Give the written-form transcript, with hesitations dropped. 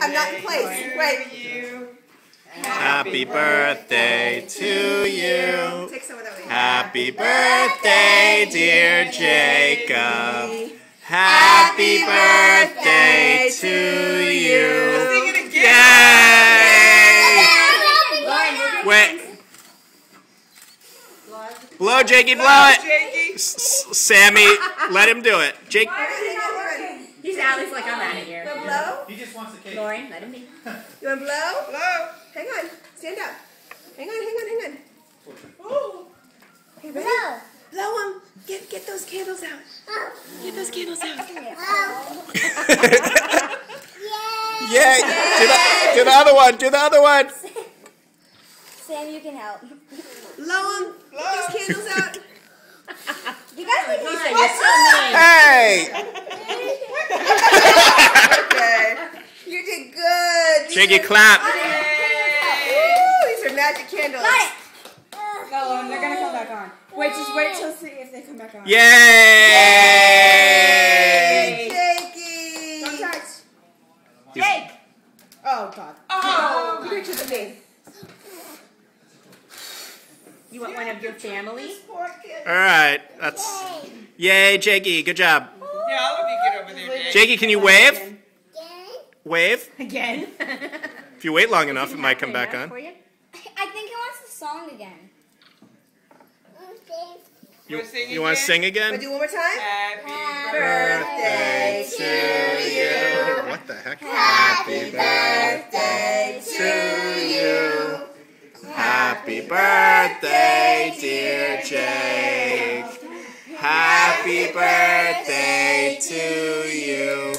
I'm not in place. Wait. Happy birthday to you. Take some of that way. Happy birthday, dear Jacob. Happy birthday to you. Sing it again. Yay! Wait. Blow, Jakey, blow it. Sammy, let him do it. Jake. He's Alex like I'm out of here. You want to blow? He just wants the cake. Lauren, let him be. You want to blow? Blow. Hang on. Stand up. Hang on. Ooh. Okay, ready? Blow them. Get those candles out. Get those candles out. Yay! Do the other one. Do the other one. Sam, you can help. Blow them. Get those candles out. You guys think he's You're so mean. Hey! Okay. You did good. Jakey, clap. Ooh, these are magic candles. Go on, they're gonna come back on. Wait, just wait till see if they come back on. Yay! Jakey. Don't touch. Jake! Oh God. Oh. You reach to the face. You want one of your family? Poor kid. All right. That's yay, Jakey. Good job. Yeah, all of you get over there, Jake. Jakey, can you wave? Wave. Again? If you wait long enough, it might come back on. I think he wants the song again. You want to sing Want to again? do one more time? Happy Birthday to you. What the heck? Happy birthday to you. Happy birthday, dear Jake. Happy birthday to you.